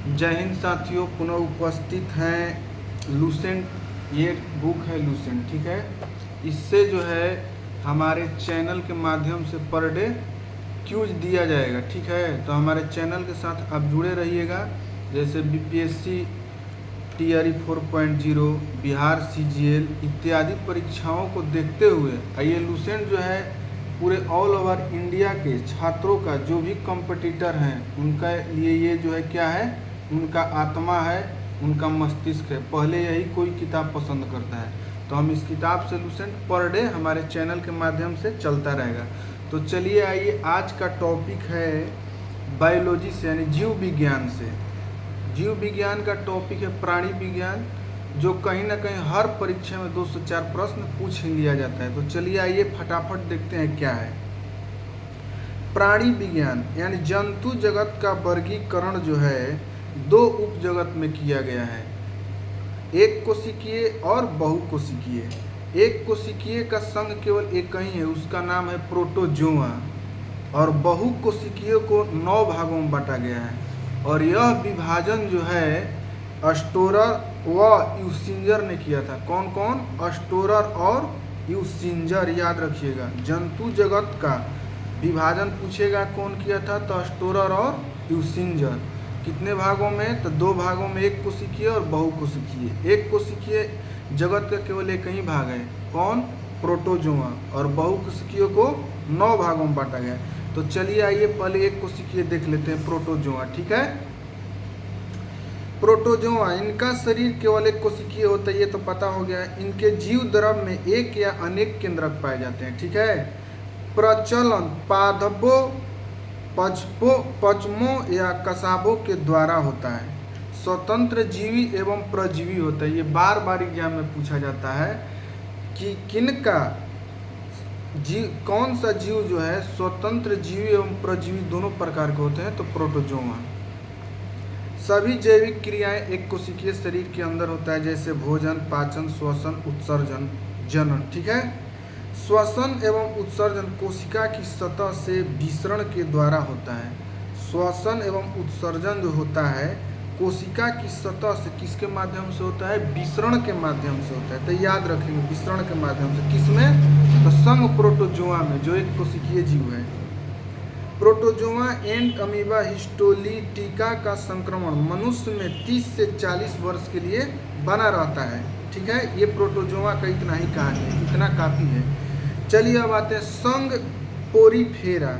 जय हिंद साथियों, पुनः उपस्थित हैं लूसेंट। ये बुक है लूसेंट, ठीक है। इससे जो है हमारे चैनल के माध्यम से पर डे क्यूज दिया जाएगा, ठीक है। तो हमारे चैनल के साथ आप जुड़े रहिएगा। जैसे बीपीएससी टीआरई 4.0, बिहार सीजीएल इत्यादि परीक्षाओं को देखते हुए ये लूसेंट जो है पूरे ऑल ओवर इंडिया के छात्रों का, जो भी कॉम्पिटिटर हैं उनका लिए ये जो है क्या है, उनका आत्मा है, उनका मस्तिष्क है। पहले यही कोई किताब पसंद करता है, तो हम इस किताब से लूसेंट पर डे हमारे चैनल के माध्यम से चलता रहेगा। तो चलिए आइए, आज का टॉपिक है बायोलॉजी से, यानी जीव विज्ञान से। जीव विज्ञान का टॉपिक है प्राणी विज्ञान, जो कहीं ना कहीं हर परीक्षा में 2 से 4 प्रश्न पूछ ही लिया जाता है। तो चलिए आइए फटाफट देखते हैं क्या है। प्राणी विज्ञान यानी जंतु जगत का वर्गीकरण जो है 2 उप जगत में किया गया है, एक कोशिकीय और बहुकोशिकीय। एक कोशिकीय का संघ केवल एक ही है, उसका नाम है प्रोटोजोआ, और बहुकोशिकीय को 9 भागों में बांटा गया है। और यह विभाजन जो है अस्टोरर व यूसिंजर ने किया था। कौन कौन? अस्टोरर और यूसिंजर, याद रखिएगा। जंतु जगत का विभाजन पूछेगा कौन किया था, तो अस्टोरर और यूसिंजर। कितने भागों में? तो 2 भागों में, एक कोशिकीय और बहुकोशिकीय। एक कोशिकीय जगत का केवल एक ही भाग है, कौन? प्रोटोजोआ। और बहुकोशिकीय को 9 भागों में बांटा गया। तो चलिए आइए पहले एक कोशिकीय देख लेते हैं, प्रोटोजोआ, ठीक है। प्रोटोजोआ, इनका शरीर केवल एक कोशिकीय होता है, ये तो पता हो गया। इनके जीव द्रव में एक या अनेक केंद्रक पाए जाते हैं, ठीक है। प्रचलन पादपों, पचमों या कसाबों के द्वारा होता है। स्वतंत्र जीवी एवं प्रजीवी होता है। ये बार बार एग्जाम में पूछा जाता है कि किनका जीव, कौन सा जीव जो है स्वतंत्र जीवी एवं प्रजीवी दोनों प्रकार के होते हैं, तो प्रोटोजोआ। सभी जैविक क्रियाएं एक कोशिकीय शरीर के अंदर होता है, जैसे भोजन, पाचन, श्वसन, उत्सर्जन, जनन, ठीक है। श्वसन एवं उत्सर्जन कोशिका की सतह से विसरण के द्वारा होता है। श्वसन एवं उत्सर्जन जो होता है कोशिका की सतह से किसके माध्यम से होता है? विसरण के माध्यम से होता है। तो याद रखेंगे, विसरण के माध्यम से। किसमें? तो संघ प्रोटोजोआ में, जो एक कोशिकीय जीव है। प्रोटोजोआ एंड अमीबा हिस्टोलिटिका का संक्रमण मनुष्य में 30 से 40 वर्ष के लिए बना रहता है, ठीक है। ये प्रोटोजोआ का इतना ही कहानी है, इतना काफ़ी है। चलिए अब आते हैं संघ पोरीफेरा।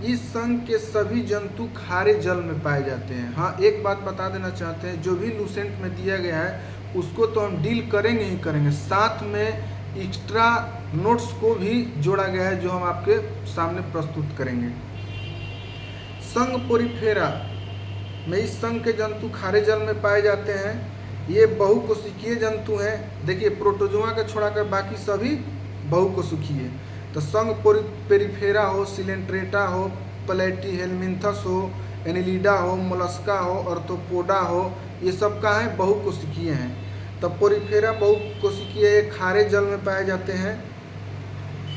इस संघ के सभी जंतु खारे जल में पाए जाते हैं। हाँ, एक बात बता देना चाहते हैं, जो भी लूसेंट में दिया गया है उसको तो हम डील करेंगे ही करेंगे, साथ में एक्स्ट्रा नोट्स को भी जोड़ा गया है, जो हम आपके सामने प्रस्तुत करेंगे। संघ पोरीफेरा में इस संघ के जंतु खारे जल में पाए जाते हैं। ये बहुकोशिकीय जंतु हैं। देखिए, प्रोटोजोआ का छोड़ाकर बाकी सभी बहुकोशिकीय। तो संघ पेरिफेरा हो, सिलेंट्रेटा हो, प्लेटीहेलमिन्थस हो, एनिलिडा हो, मोलस्का हो, ऑर्थोपोडा हो, ये सब का है बहुकोशिकीय हैं। तो पोरीफेरा बहुकोशिकीय खारे जल में पाए जाते हैं।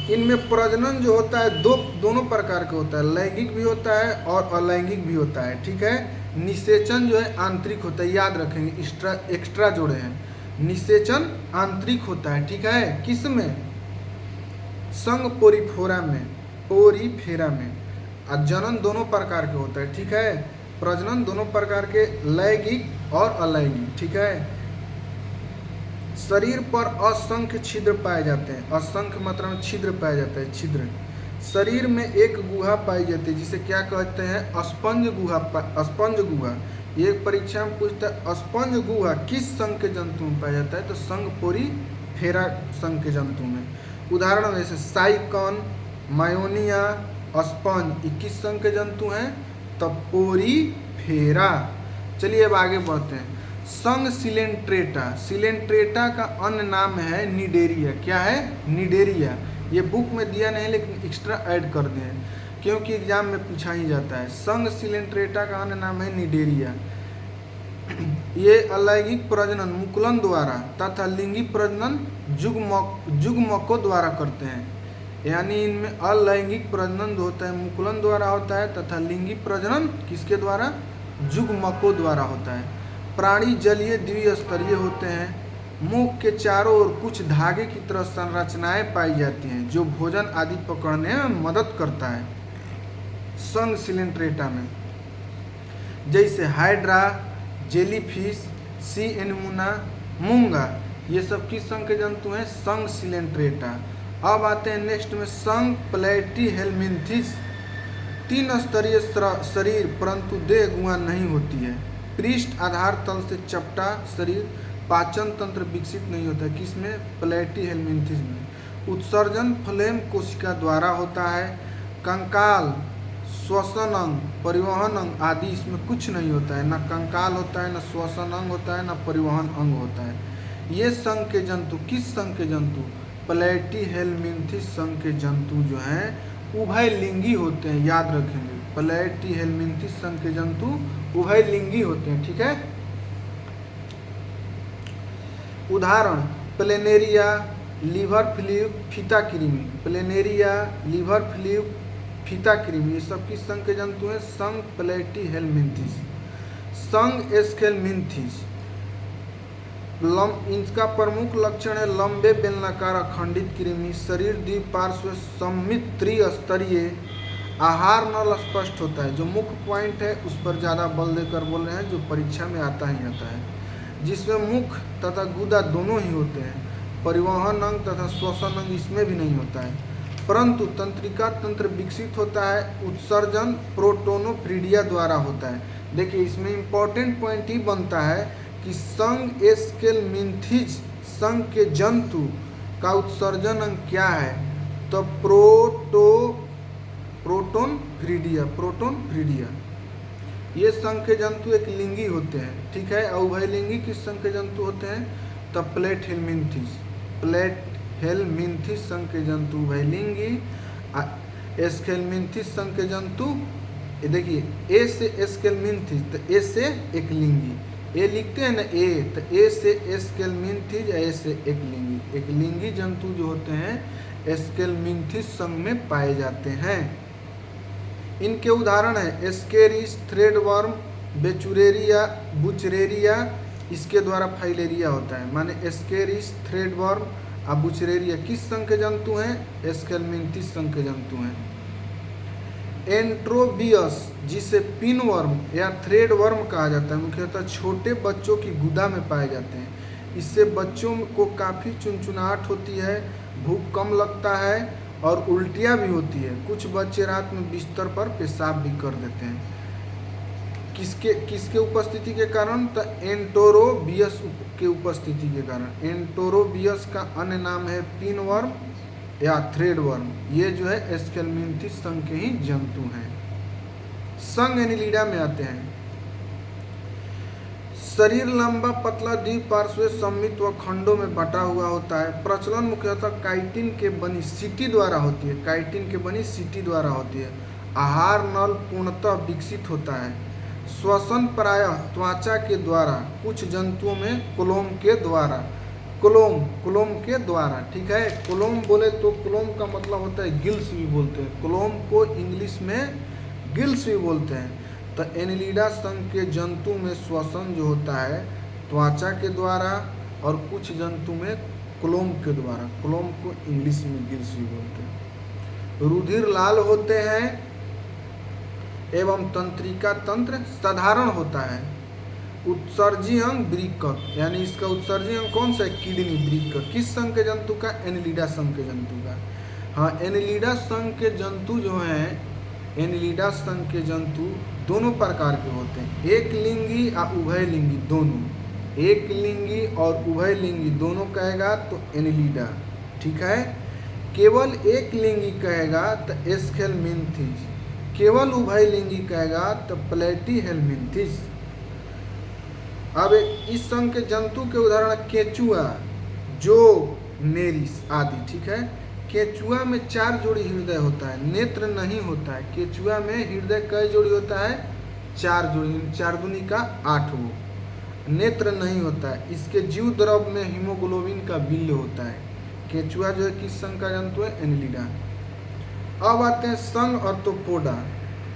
इनमें प्रजनन जो होता है दोनों प्रकार का होता है, लैंगिक भी होता है और अलैंगिक भी होता है, ठीक है। निषेचन जो है आंतरिक होता है, याद रखेंगे, एक्स्ट्रा जोड़े हैं। निषेचन आंतरिक होता है, ठीक है। किसमें? संघ पोरीफेरा में। और जनन दोनों प्रकार के होता है, ठीक है। प्रजनन दोनों प्रकार के, लैंगिक और अलैंगिक, ठीक है। शरीर पर असंख्य छिद्र पाए जाते हैं। असंख्य मात्रा में छिद्र पाया जाता है, छिद्र। शरीर में एक गुहा पाई जाती है, जिसे क्या कहते हैं? अस्पंज गुहा। अस्पंज गुहा, ये परीक्षा में पूछता है, अस्पंज गुहा किस संघ के जंतु में पाया जाता है? तो संघ पोरीफेरा संघ के जंतु में। उदाहरण जैसे साइकन, मायोनिया, अस्पंज, ये किस संघ के जंतु हैं? तो पोरीफेरा। चलिए अब आगे बढ़ते हैं। संघ सिलेंट्रेटा। सिलेंट्रेटा का अन्य नाम है निडेरिया। क्या है? निडेरिया। ये बुक में दिया नहीं, लेकिन एक्स्ट्रा ऐड कर दिए हैं, क्योंकि एग्जाम में पूछा ही जाता है। संघ सिलेंट्रेटा का अन्य नाम है निडेरिया। ये अलैंगिक प्रजनन मुकुलन द्वारा तथा लिंगी प्रजनन जुग्मकों द्वारा करते हैं। यानी इनमें अलैंगिक प्रजनन जो होता है मुकुलन द्वारा होता है, तथा लिंगी प्रजनन किसके द्वारा? युग्मकों द्वारा होता है। प्राणी जलीय द्विस्तरीय होते हैं। मुख के चारों ओर कुछ धागे की तरह संरचनाएं पाई जाती हैं जो भोजन आदि पकड़ने में मदद करता है। संघ सिलेंट्रेटा में जैसे हाइड्रा, जेलीफिश, सी एनेमोना, मूंगा, ये सब किस संघ के जंतु हैं? संघ सिलेंट्रेटा। अब आते हैं नेक्स्ट में संघ प्लेटीहेल्मिन्थेस। 3 स्तरीय शरीर परंतु देह गुहा नहीं होती है। पृष्ठ आधार तल से चपटा शरीर, पाचन तंत्र विकसित नहीं होता है। किसमें? प्लेटीहेल्मिन्थेस में। उत्सर्जन फ्लेम कोशिका द्वारा होता है। कंकाल, श्वसन अंग, परिवहन अंग आदि इसमें कुछ नहीं होता है। ना कंकाल होता है, ना श्वसन अंग होता है, ना परिवहन अंग होता है। ये संघ के जंतु किस संघ के जंतु? प्लेटीहेल्मिन्थेस संघ के जंतु जो हैं उभयलिंगी होते हैं, याद रखेंगे। प्लेटीहेल्मिन्थेस संघ के जंतु उभयलिंगी होते हैं, ठीक है। उदाहरण प्लेनेरिया, लीवर फ्लूक, फीता कृमि। प्लेनेरिया, लीवर फ्लूक, फीता कृमि, ये सब किस संघ के जंतु हैं? संघ प्लेटीहेल्मिन्थेस। संघ एस्केल्मिन्थेस, इनका प्रमुख लक्षण है लंबे बेलनाकार अखंडित कृमि, शरीर द्विपार्श्व सममित त्रिस्तरीय, आहार नल स्पष्ट होता है। जो मुख्य पॉइंट है उस पर ज़्यादा बल देकर बोल रहे हैं, जो परीक्षा में आता ही आता है, जिसमें मुख तथा गुदा दोनों ही होते हैं। परिवहन अंग तथा श्वसन अंग इसमें भी नहीं होता है, परंतु तंत्रिका तंत्र विकसित होता है। उत्सर्जन प्रोटोनोफ्रीडिया द्वारा होता है। देखिए इसमें इम्पोर्टेंट पॉइंट ही बनता है कि संघ एस्केल्मिन्थेस संघ के जंतु का उत्सर्जन अंग क्या है? तो प्रोटोनफ्रीडिया। ये संघ के जंतु एक लिंगी होते हैं, ठीक है। उभयलिंगी किस संघ के जंतु होते हैं? तो प्लेटीहेल्मिन्थेस। प्लेटीहेल्मिन्थेस संघ के जंतु उभयलिंगी। एस्केल्मिन्थेस संघ के जंतु, देखिए ए से एस्केल्मिन्थेस, तो ए से एक लिंगी, ए लिखते हैं ना ए, तो ए से एस्केल्मिन्थेस, ए से एक लिंगी। एक लिंगी जंतु जो होते हैं एस्केल्मिन्थेस संघ में पाए जाते हैं। इनके उदाहरण है एस्केरिस, थ्रेडवर्म, बेचुरेरिया, बुचरेरिया, इसके द्वारा फाइलेरिया होता है। माने एस्केरिस, थ्रेडवर्म और बुचरेरिया किस संघ के जंतु हैं? एस्केल्मिन्थेस संघ के जंतु हैं। एंट्रोबियस, जिसे पिनवर्म या थ्रेडवर्म कहा जाता है, मुख्यतः छोटे बच्चों की गुदा में पाए जाते हैं। इससे बच्चों को काफ़ी चुनचुनाहट होती है, भूख कम लगता है और उल्टियाँ भी होती है। कुछ बच्चे रात में बिस्तर पर पेशाब भी कर देते हैं। किसके उपस्थिति के कारण? तो एंटोरोबियस के उपस्थिति के कारण। एंटोरोबियस का अन्य नाम है पिनवर्म या थ्रेडवर्म। ये जो है एस्केल्मिन्थेस संघ के ही जंतु हैं। संघ एनिलिडा में आते हैं। शरीर लंबा पतला द्विपार्श्व सममित व खंडों में बटा हुआ होता है। प्रचलन मुख्यतः काइटिन के बनी सीटी द्वारा होती है। काइटिन के बनी सीटी द्वारा होती है। आहार नल पूर्णतः विकसित होता है। श्वसन प्रायः त्वचा के द्वारा, कुछ जंतुओं में कोलोम के द्वारा। कोलोम के द्वारा, ठीक है। कोलोम बोले तो कोलोम का मतलब होता है गिल्स भी बोलते हैं। कोलोम को इंग्लिश में गिल्स भी बोलते हैं। तो एनिलिडा संघ के जंतु में श्वसन जो होता है त्वचा के द्वारा और कुछ जंतु में कोलोम के द्वारा। कोलोम को इंग्लिश में गिल्स भी बोलते हैं। रुधिर लाल होते हैं एवं तंत्रिका तंत्र साधारण होता है। उत्सर्जी अंग वृक्क, यानी इसका उत्सर्जी अंग कौन सा है? किडनी, वृक्क। किस संघ के जंतु का? एनिलिडा संघ के जंतु का। हाँ, एनिलिडा संघ के जंतु जो हैं, एनिलिडा संघ के जंतु दोनों प्रकार के होते हैं, एक लिंगी और उभयलिंगी दोनों। एक लिंगी और उभयलिंगी दोनों कहेगा तो एनिलिडा, ठीक है। केवल एक लिंगी कहेगा तो एस्केल्मिन्थेस, केवल उभयलिंगी कहेगा तो प्लेटीहेल्मिन्थेस। अब इस संघ के जंतु के उदाहरण केचुआ, जोग, नेरिस आदि, ठीक है। केचुआ में 4 जोड़ी हृदय होता है, नेत्र नहीं होता है। केचुआ में हृदय कई जोड़ी होता है? 4 जोड़ी, 4 दूनी का 8 वो। नेत्र नहीं होता है। इसके जीव द्रव में हीमोग्लोबिन का बिल्य होता है। केचुआ जो है किस संघ का जंतु है? एनिलिडा। अब आते हैं संघ आर्थ्रोपोडा।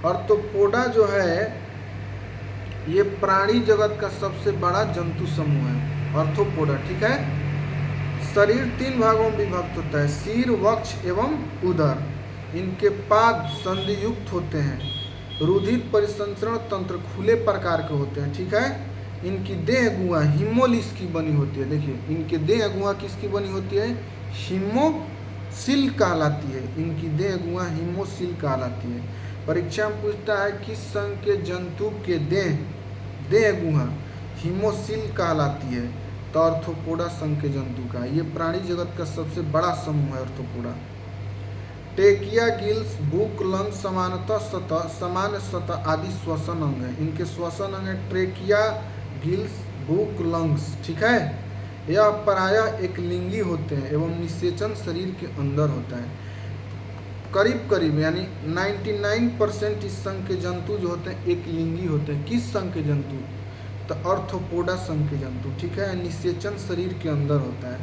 आर्थ्रोपोडा जो है ये प्राणी जगत का सबसे बड़ा जंतु समूह है, आर्थ्रोपोडा। ठीक है। शरीर 3 भागों में विभक्त होता है, सिर, वक्ष एवं उदर। इनके पाद संधियुक्त होते हैं। रुधिर परिसंचरण तंत्र खुले प्रकार के होते हैं। ठीक है। इनकी देह गुहा हिमोलिस की बनी होती है। देखिए, इनके देह गुहा किसकी बनी होती है? हिमोसिल कहलाती है। इनकी देह गुहा हिमोसिल कहलाती है। परीक्षा में पूछता है किस संघ के जंतु के देह गुहा हिमोसिल कहलाती है, तो आर्थ्रोपोडा संघ के जंतु का। ये प्राणी जगत का सबसे बड़ा समूह है आर्थ्रोपोडा। टेकिया, गिल्स, भूख, लंग सामान्य सतह आदि श्वसन अंग है। इनके श्वसन अंग है ट्रेकिया, गिल्स, भूख, लंग्स। ठीक है। यह प्रायः एक लिंगी होते हैं एवं निषेचन शरीर के अंदर होता है। करीब करीब यानी 99% इस संघ के जंतु जो होते हैं एक लिंगी होते हैं। किस संघ के जंतु? तो आर्थ्रोपोडा संघ के जंतु। ठीक है। निषेचन शरीर के अंदर होता है।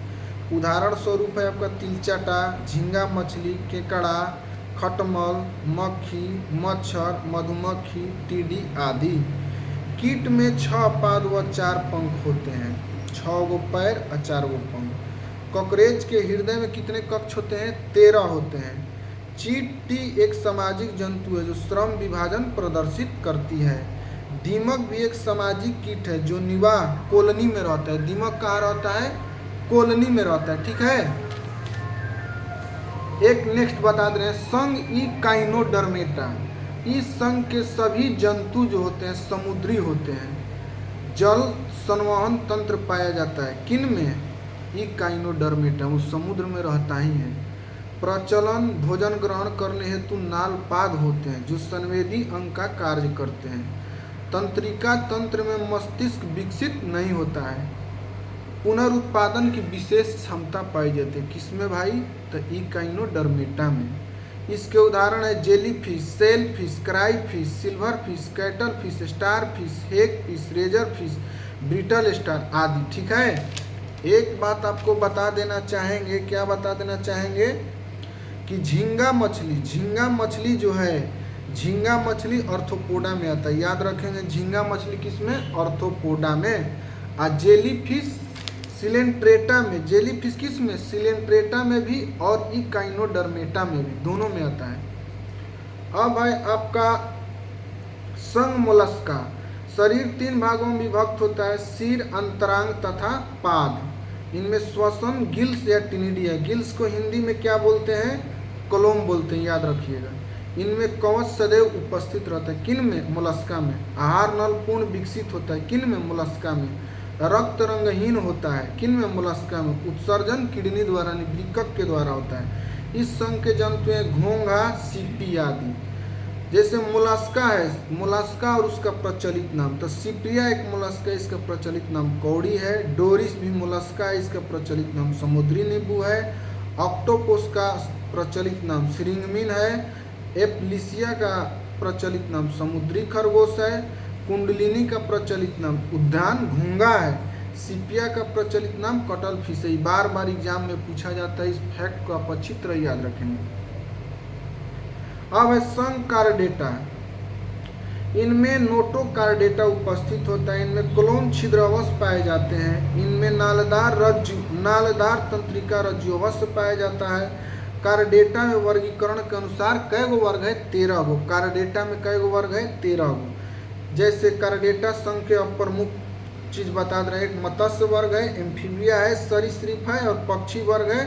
उदाहरण स्वरूप है आपका तिलचाटा, झींगा मछली, केकड़ा, खटमल, मक्खी, मच्छर, मधुमक्खी, टीडी आदि। कीट में 6 पाद व 4 पंख होते हैं, 6 गो पैर और 4 गो पंख। कॉकरोच के हृदय में कितने कक्ष होते हैं? 13 होते हैं। चींटी एक सामाजिक जंतु है जो श्रम विभाजन प्रदर्शित करती है। दीमक भी एक सामाजिक कीट है जो निवाह कॉलोनी में रहता है। दीमक कहाँ रहता है? कॉलोनी में रहता है। ठीक है। एक नेक्स्ट बता दे रहे हैं, संघ इकाइनोडर्मेटा। इस संघ के सभी जंतु जो होते हैं समुद्री होते हैं। जल संवहन तंत्र पाया जाता है किन में? इकाइनोडर्मेटा, वो समुद्र में रहता ही है। प्रचलन भोजन ग्रहण करने हेतु नालपाद होते हैं जो संवेदी अंग का कार्य करते हैं। तंत्रिका तंत्र में मस्तिष्क विकसित नहीं होता है। पुनरुत्पादन की विशेष क्षमता पाई जाती है किसमें भाई? तो इकाइनोडर्मेटा में। इसके उदाहरण है jellyfish, sailfish, crayfish, silver fish, cuttle fish, star fish, hag fish, razor fish, brittle star आदि। ठीक है। एक बात आपको बता देना चाहेंगे, क्या बता देना चाहेंगे कि झींगा मछली जो है, झींगा मछली आर्थ्रोपोडा में आता है। याद रखेंगे, झींगा मछली किसमें? आर्थ्रोपोडा में। और जेलीफिश सिलेंट्रेटा में। जेलीफिश किस में? सिलेंट्रेटा में भी और इकाइनोडर्मेटा में भी, दोनों में आता है। अब है आपका संघ मोलस्का। शरीर 3 भागों में विभक्त होता है, सिर, अंतरांग तथा पाद। इनमें श्वसन गिल्स या टिनिडिया। गिल्स को हिंदी में क्या बोलते हैं? कलोम बोलते हैं, याद रखिएगा। इनमें कवच सदैव उपस्थित रहता है किन में? मोलस्का में। आहार नल पूर्ण विकसित होता है किन में? मोलस्का में। रक्त रंगहीन होता है किन में? मोलस्का में। उत्सर्जन किडनी द्वारा वृक्क के द्वारा होता है। इस संघ के जंतु हैं घोंघा, सीपी आदि। जैसे मोलस्का है, मोलस्का और उसका प्रचलित नाम, तो सिपिया एक मोलस्का, इसका प्रचलित नाम कौड़ी है। डोरिस भी मोलस्का है, इसका प्रचलित नाम समुद्री नींबू है। ऑक्टोपस का प्रचलित नाम श्रिंगमिन है। एप्लिसिया का प्रचलित नाम समुद्री खरगोश है। कुंडलिनी का प्रचलित नाम उद्यान घोंघा है। सिपिया का प्रचलित नाम कटल फिश है। बार बार एग्जाम में पूछा जाता है, इस फैक्ट को आप अच्छी तरह याद रखेंगे। अब है संघ कार्डेटा। इनमें नोटोकार्डेटा उपस्थित होता है। इनमें क्लोन छिद्रावश पाए जाते हैं। इनमें नालदार तंत्रिका रज्जु अवश्य पाया जाता है। कार्डेटा में वर्गीकरण के अनुसार कै गो वर्ग है? 13 गो। कार्डेटा में कै गो वर्ग है? 13 गो। जैसे कार्डेटा संघ के प्रमुख चीज बता दे रहे हैं, मत्स्य वर्ग है, एम्फीबिया है, सरीसृप है और पक्षी वर्ग है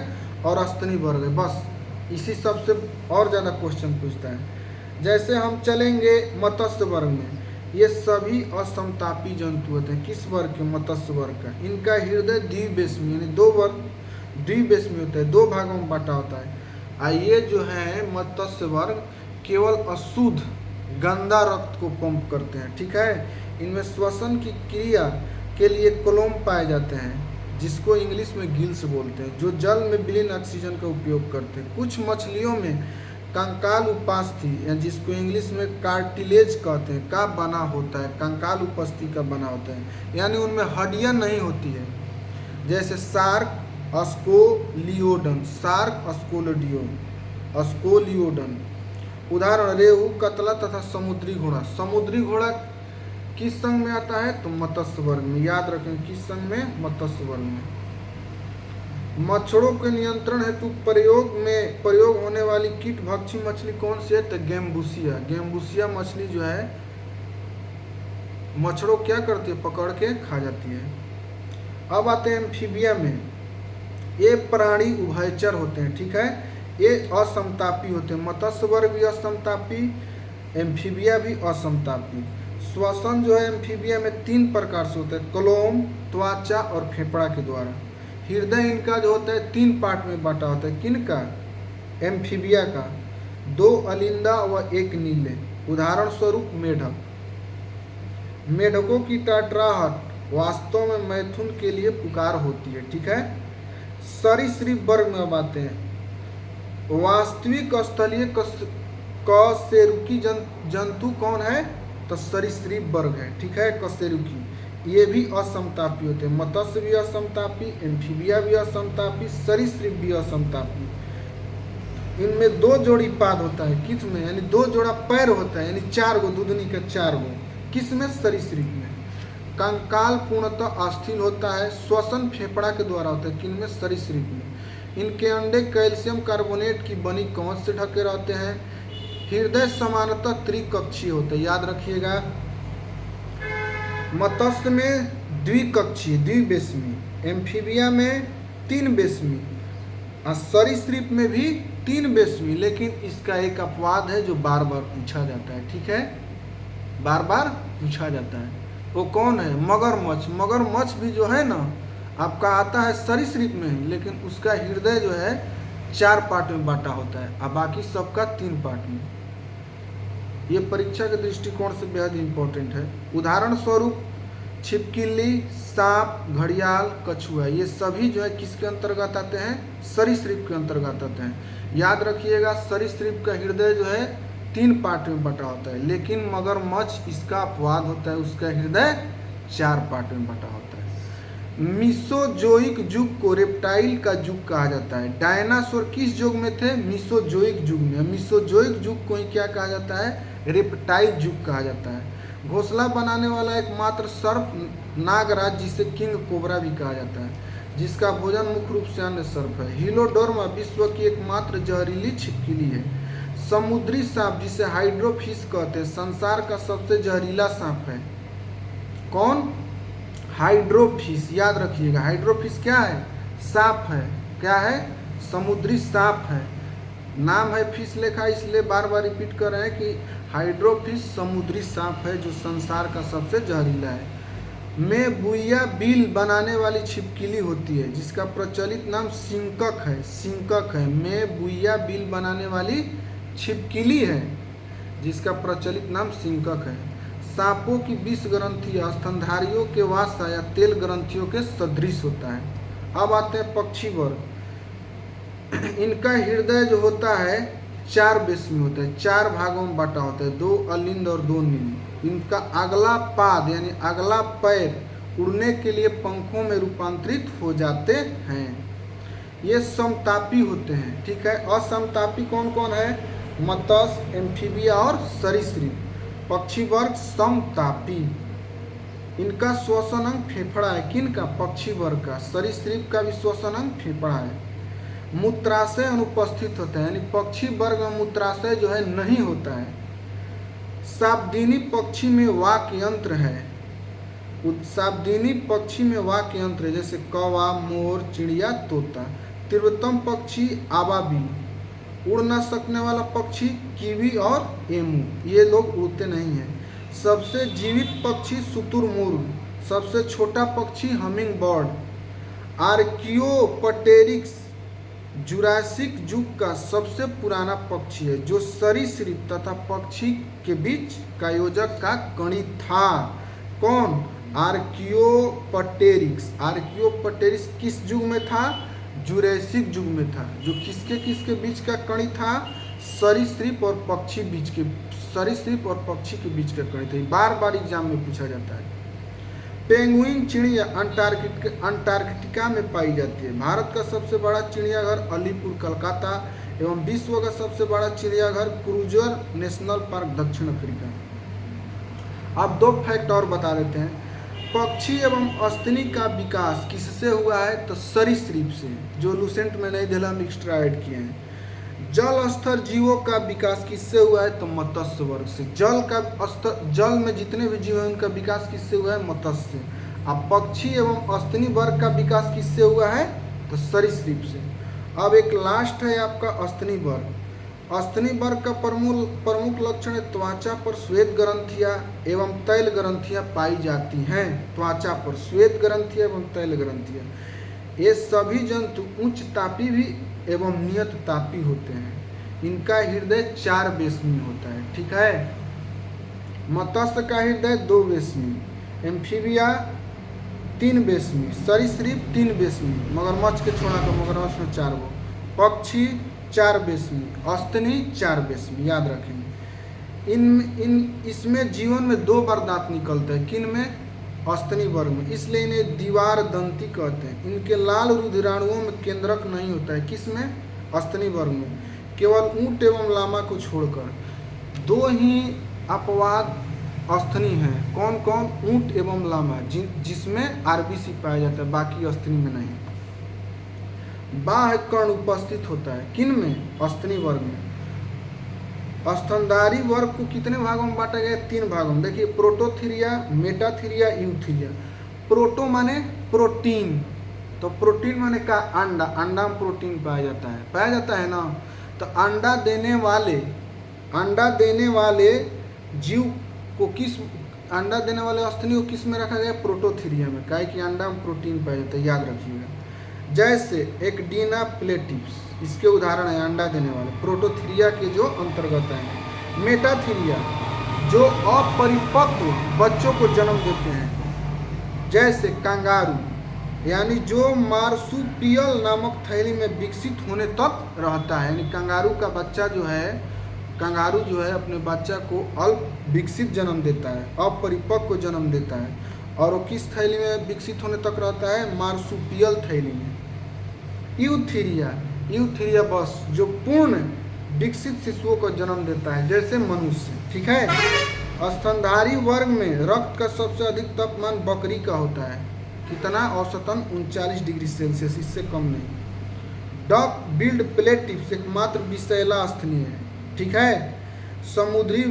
और स्तनी वर्ग है। बस इसी सबसे और ज़्यादा क्वेश्चन पूछता है। जैसे हम चलेंगे मत्स्य वर्ग में, ये सभी असमतापी जंतु होते हैं। किस वर्ग के? मत्स्य वर्ग का। इनका हृदय द्विबेसमी यानी 2 वर्ग द्विबेसमी होता है, 2 भागों में बांटा होता है। ये जो है मत्स्य वर्ग केवल अशुद्ध गंदा रक्त को पंप करते हैं। ठीक है। इनमें श्वसन की क्रिया के लिए कोलोम पाए जाते हैं जिसको इंग्लिश में गिल्स बोलते हैं, जो जल में विलीन ऑक्सीजन का उपयोग करते हैं। कुछ मछलियों में कंकाल उपास्थि या जिसको इंग्लिश में कार्टिलेज कहते हैं का बना होता है, कंकाल उपस्थि का बना होता है, यानी उनमें हड्डियां नहीं होती है। जैसे सार्क, अस्कोलियोडन, सार्क, अस्कोलियोडन। उदाहरण रेहू, कतला तथा समुद्री घोड़ा। समुद्री घोड़ा किस संघ में आता है? तो मत्स्य वर्ग में। याद रखें किस संघ में? मत्स्य वर्ग में। मच्छरों के नियंत्रण हेतु प्रयोग होने वाली कीट भक्षी मछली कौन सी है? तो गेम्बुसिया। गेम्बुसिया मछली जो है मच्छरों क्या करती है? पकड़ के खा जाती है। अब आते हैं एम्फीबिया में। ये प्राणी उभयचर होते हैं, ठीक है। ये असमतापी होते हैं। मत्स्य वर्ग भी असमतापी, एम्फीबिया भी असमतापी। श्वसन जो है एम्फीबिया में 3 प्रकार से होता है, क्लोम, त्वचा और फेफड़ा के द्वारा। हृदय इनका जो होता है 3 पार्ट में बांटा होता है। किनका? एम्फीबिया का। 2 अलिंदा व 1 नीले। उदाहरण स्वरूप मेढक। मेढकों की टटराहट वास्तव में मैथुन के लिए पुकार होती है, ठीक है। सरीसृप वर्ग में अब आते हैं। वास्तविक स्थलीय कशेरुकी जंतु कौन है? तो सरीसृप वर्ग है, ठीक है, कशेरुकी। ये भी असमतापी होते हैं। मत्स्य भी असमतापी, एम्फीबिया भी असमतापी, सरीसृप भी असमतापी। इनमें 2 जोड़ी पाद होता है। किस में? यानी 2 जोड़ा पैर होता है, यानी 4 गो, दूधनी का 4 गो। किस में? सरीसृप में। कंकाल पूर्णतः अस्थिर होता है। श्वसन फेफड़ा के द्वारा होता है। किन में? सरीसृप में। इनके अंडे कैल्शियम कार्बोनेट की बनी कवच से ढके रहते हैं। हृदय सामान्यतः त्रिकक्षीय होता है, याद रखिएगा। मत्स्य में द्विकक्षीय, द्विबेसमी। एम्फीबिया में 3 बेसमी और सरीसृप में भी 3 बेसमी। लेकिन इसका एक अपवाद है जो बार बार पूछा जाता है, ठीक है, बार बार पूछा जाता है। वो कौन है? मगरमच्छ। मगरमच्छ भी जो है ना आपका आता है सरीसृप में ही, लेकिन उसका हृदय जो है 4 पार्ट में बांटा होता है और बाकी सबका 3 पार्ट में। ये परीक्षा के दृष्टिकोण से बेहद इंपॉर्टेंट है। उदाहरण स्वरूप छिपकली, सांप, घड़ियाल, कछुआ, ये सभी जो है किसके अंतर्गत आते हैं? सरीसृप के अंतर्गत आते हैं। याद रखिएगा सरीसृप का हृदय जो है 3 पार्ट में बटा होता है, लेकिन मगरमच्छ इसका अपवाद होता है, उसका हृदय 4 पार्ट में बटा होता है। मीसोजोइक युग को रेप्टाइल का युग कहा जाता है। डायनासोर किस युग में थे? मीसोजोइक युग में। मीसोजोइक युग को ही क्या कहा जाता है? रेप्टाइल युग कहा जाता है। घोंसला बनाने वाला एकमात्र सर्प नागराज, जिसे किंग कोबरा भी कहा जाता है, जिसका भोजन मुख्य रूप से अन्य सर्प है। हीलोडोर्मा विश्व की एकमात्र जहरीली छिपकली है। समुद्री सांप, जिसे हाइड्रोफिश कहते हैं, संसार का सबसे जहरीला सांप है। कौन? हाइड्रोफिश। याद रखिएगा हाइड्रोफिश क्या है? सांप है। क्या है? समुद्री सांप है। नाम है फिश लेखा, इसलिए बार बार रिपीट कर रहे हैं कि हाइड्रोफिश समुद्री सांप है जो संसार का सबसे जहरीला है। में बुइया बिल बनाने वाली छिपकली होती है, जिसका प्रचलित नाम सिंकक है। सिंकक है। में बुइया बिल बनाने वाली छिपकली है, जिसका प्रचलित नाम सिंकक है। सांपों की विष ग्रंथि स्तनधारियों के वासा या तेल ग्रंथियों के सदृश होता है। अब आते हैं पक्षी वर्ग। इनका हृदय जो होता है 4 बेसमी होता है, 4 भागों में बांटा होता है, 2 अलिंद और 2 नीली। इनका अगला पाद यानी अगला पैर उड़ने के लिए पंखों में रूपांतरित हो जाते हैं। ये समतापी होते हैं, ठीक है। असमतापी कौन कौन है? मत्स्य, एम्फीबिया और सरीसृप। पक्षी वर्ग समतापी। इनका श्वसन अंग फेफड़ा है। किनका? पक्षी वर्ग का। सरीसृप का भी श्वसन अंग फेफड़ा है। मूत्राशय अनुपस्थित होता है, यानी पक्षी वर्ग में मूत्राशय जो है नहीं होता है। शाब्दिनी पक्षी में वाक यंत्र है। शाब्दिनी पक्षी में वाक यंत्र है, जैसे कौवा, मोर, चिड़िया, तोता। तीव्रतम पक्षी आबाबिल। उड़ न सकने वाला पक्षी कीवी और एमू, ये लोग उड़ते नहीं हैं। सबसे जीवित पक्षी शुतुरमुर्ग। सबसे छोटा पक्षी हमिंग बर्ड। आर्कियोप्टेरिक्स जुरासिक युग का सबसे पुराना पक्षी है, जो सरीसृप तथा पक्षी के बीच का योजक का कणी था। कौन? आर्कियोप्टेरिक्स। आर्कियोप्टेरिक्स किस युग में था? जुरासिक युग में था। जो किसके किसके बीच का कणी था? सरीसृप और पक्षी बीच के, सरीसृप और पक्षी के बीच का कणी था। बार बार एग्जाम में पूछा जाता है। पेंगुइन चिड़िया अंटार्कटिका में पाई जाती है। भारत का सबसे बड़ा चिड़ियाघर अलीपुर कलकत्ता एवं विश्व का सबसे बड़ा चिड़ियाघर क्रूजर नेशनल पार्क दक्षिण अफ्रीका। अब 2 फैक्ट और बता देते हैं। पक्षी एवं अस्तनी का विकास किससे हुआ है? तो सरीसृप से, जो लूसेंट में नहीं दिला, हम एक्स्ट्रा ऐड किए हैं। जल स्तर जीवों का विकास किससे हुआ है? तो मत्स्य वर्ग से। जल का स्तर, जल में जितने भी जीव हैं उनका विकास किससे हुआ है? मत्स्य से। अब पक्षी एवं अस्तनी वर्ग का विकास किससे हुआ है? तो सरीसृप से। अब एक लास्ट है आपका अस्तनी वर्ग। अस्तनी वर्ग का प्रमुख लक्षण है त्वचा पर श्वेत ग्रंथियां एवं तैल ग्रंथियां पाई जाती हैं। त्वचा पर श्वेत ग्रंथियां एवं तैल ग्रंथियां। ये सभी जंतु उच्च तापी भी एवं नियत तापी होते हैं। इनका हृदय 4 बेसमी होता है, ठीक है। मत्स्य का हृदय 2 बेसमी, एम्फीबिया 3 बेसमी, सरीसृप 3 बेसमी, मगरमच्छ के छोड़ा कर मगरमच्छ में 4 गो, पक्षी 4 बेसमी, अस्तनी 4 बेसमी, याद रखेंगे। इसमें जीवन में 2 बार दांत निकलते हैं। किन में? अस्तनी वर्ग में, इसलिए इन्हें दीवार दंती कहते हैं। इनके लाल रुधिराणुओं में केंद्रक नहीं होता है। किस में? अस्तनी वर्ग में। केवल ऊंट एवं लामा को छोड़कर 2 ही अपवाद अस्तनी हैं। कौन कौन? ऊंट एवं लामा, जिसमें आरबीसी पाया जाता है, बाकी अस्तनी में नहीं। बाह्य कर्ण उपस्थित होता है। किन में? अस्तनी वर्ग में। स्तनधारी वर्ग को कितने भागों में बांटा गया? 3 भागों में। देखिए, प्रोटोथीरिया, मेटाथीरिया, यूथीरिया। प्रोटो माने प्रोटीन, तो प्रोटीन माने का? अंडा। अंडा में प्रोटीन पाया जाता है ना। तो अंडा देने वाले जीव को किस, अंडा देने वाले अस्तनी को किस में रखा गया? प्रोटोथीरिया में। काहे कि अंडा में प्रोटीन पाया जाता है, याद रखिएगा। जैसे एक्डिना प्लेटिव्स, इसके उदाहरण है अंडा देने वाले, प्रोटोथीरिया के जो अंतर्गत हैं। मेटाथीरिया, जो अपरिपक्व बच्चों को जन्म देते हैं, जैसे कंगारू, यानी जो मार्सुपियल नामक थैली में विकसित होने तक रहता है। यानी कंगारू का बच्चा जो है, कंगारू जो है अपने बच्चा को अल्प विकसित जन्म देता है, अपरिपक्व जन्म देता है। और वो किस थैली में विकसित होने तक रहता है? मार्सुपियल थैली में। यूथीरिया बस, जो पूर्ण विकसित शिशुओं को जन्म देता है, जैसे मनुष्य, ठीक है। स्तनधारी वर्ग में रक्त का सबसे अधिक तापमान बकरी का होता है। कितना? औसतन 39 डिग्री सेल्सियस, इससे कम नहीं। डक बिल्ड प्लेटिव्स एकमात्र विषैला अस्तनी है, ठीक है। समुद्री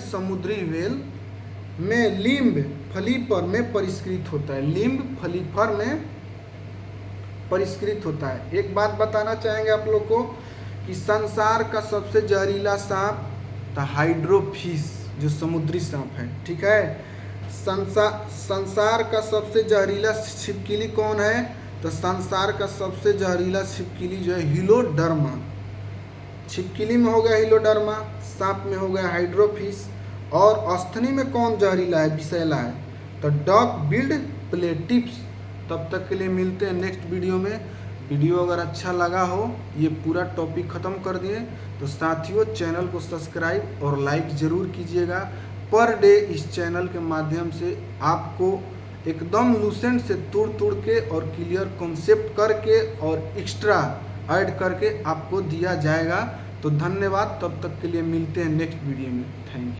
समुद्री वेल में लिम्ब फलीफर में परिष्कृत होता है। लिम्ब फलीफर में परिष्कृत होता है। एक बात बताना चाहेंगे आप लोग को कि संसार का सबसे जहरीला सांप तो हाइड्रोफिश, जो समुद्री सांप है, ठीक है। संसार का सबसे जहरीला छिपकली कौन है? तो संसार का सबसे जहरीला छिपकली जो है हीलोडर्मा। छिपकली में हो गया हीलोडर्मा, सांप में हो गया हाइड्रोफिश, और अस्थनी में कौन जहरीला है? विषैला है, तो डक बिल्ड प्लेटिव्स। तब तक के लिए मिलते हैं नेक्स्ट वीडियो में। वीडियो अगर अच्छा लगा हो, ये पूरा टॉपिक ख़त्म कर दिए, तो साथियों चैनल को सब्सक्राइब और लाइक ज़रूर कीजिएगा। पर डे इस चैनल के माध्यम से आपको एकदम लूसेंट से तोड़ के और क्लियर कॉन्सेप्ट करके और एक्स्ट्रा ऐड करके आपको दिया जाएगा। तो धन्यवाद, तब तक के लिए मिलते हैं नेक्स्ट वीडियो में। Thank you.